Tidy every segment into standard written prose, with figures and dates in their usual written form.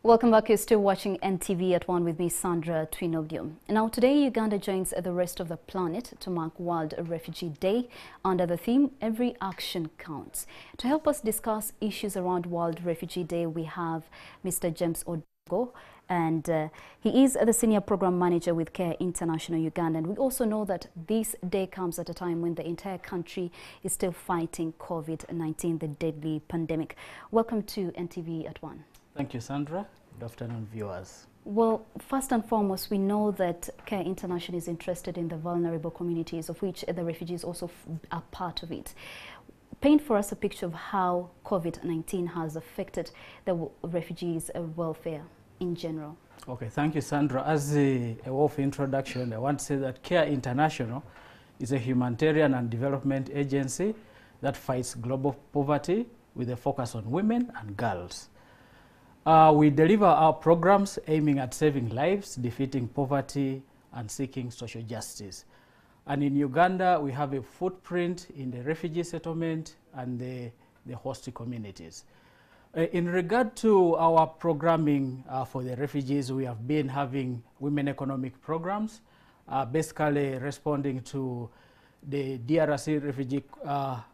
Welcome back. You're still watching NTV at One with me, Sandra Twinobdio. Now today, Uganda joins the rest of the planet to mark World Refugee Day under the theme, Every Action Counts. To help us discuss issues around World Refugee Day, we have Mr. James Odongo, and he is the Senior Program Manager with Care International Uganda. And we also know that this day comes at a time when the entire country is still fighting COVID-19, the deadly pandemic. Welcome to NTV at One. Thank you, Sandra. Good afternoon, viewers. Well, first and foremost, we know that Care International is interested in the vulnerable communities, of which the refugees also are part of it. Paint for us a picture of how COVID-19 has affected the refugees' welfare in general. Okay, thank you, Sandra. As a welfare introduction, I want to say that Care International is a humanitarian and development agency that fights global poverty with a focus on women and girls. We deliver our programs aiming at saving lives, defeating poverty, and seeking social justice. And in Uganda, we have a footprint in the refugee settlement and the host communities. In regard to our programming for the refugees, we have been having women economic programs, basically responding to the DRC refugee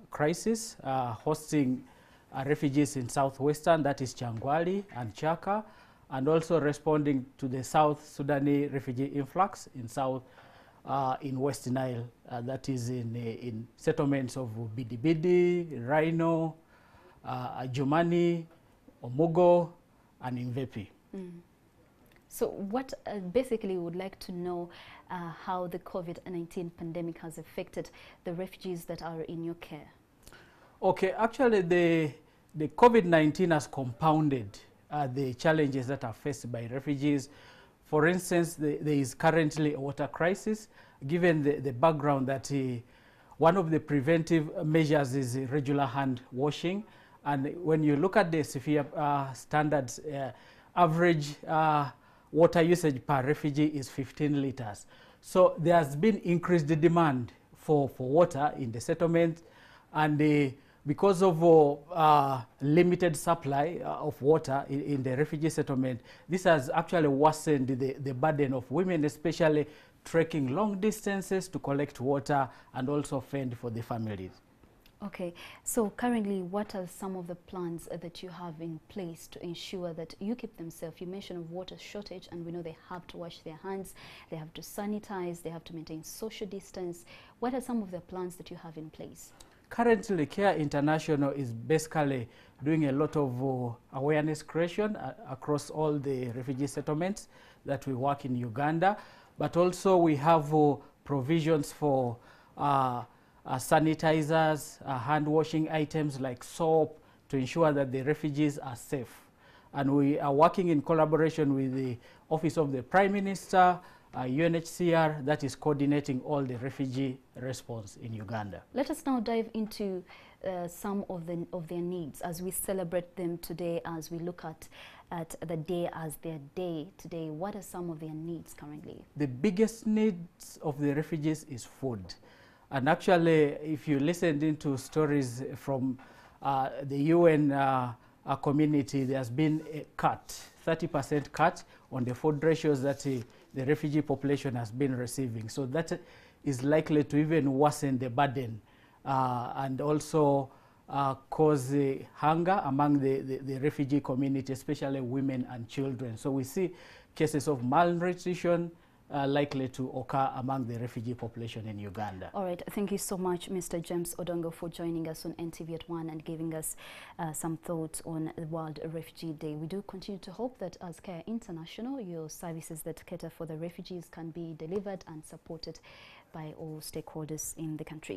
crisis, hosting refugees in southwestern, that is Changwali and Chaka, and also responding to the South Sudanese refugee influx in West Nile, that is in settlements of Bidibidi, Rhino, Jumani, Omugo, and Invepi. So what basically we would like to know how the COVID-19 pandemic has affected the refugees that are in your care. Okay, actually the COVID-19 has compounded the challenges that are faced by refugees. For instance, there is currently a water crisis, given the background that one of the preventive measures is regular hand washing. And when you look at the severe standards, average water usage per refugee is 15 liters. So there has been increased demand for water in the settlement, and because of limited supply of water in the refugee settlement, this has actually worsened the burden of women, especially trekking long distances to collect water and also fend for the families. Okay, so currently what are some of the plans that you have in place to ensure that you keep them safe? You mentioned of water shortage, and we know they have to wash their hands, they have to sanitize, they have to maintain social distance. What are some of the plans that you have in place? Currently, Care International is basically doing a lot of awareness creation across all the refugee settlements that we work in Uganda, but also we have provisions for sanitizers, hand washing items like soap, to ensure that the refugees are safe. And we are working in collaboration with the Office of the Prime Minister, UNHCR, that is coordinating all the refugee response in Uganda. Let us now dive into some of their needs as we celebrate them today, as we look at the day as their day today. What are some of their needs currently? The biggest needs of the refugees is food. And actually, if you listened into stories from the UN community, there's been a cut, 30% cut on the food ratios that the refugee population has been receiving. So that is likely to even worsen the burden and also cause hunger among the refugee community, especially women and children. So we see cases of malnutrition likely to occur among the refugee population in Uganda. All right, thank you so much, Mr. James Odongo, for joining us on NTV at One and giving us some thoughts on the World Refugee Day. We do continue to hope that as Care International, your services that cater for the refugees can be delivered and supported by all stakeholders in the country.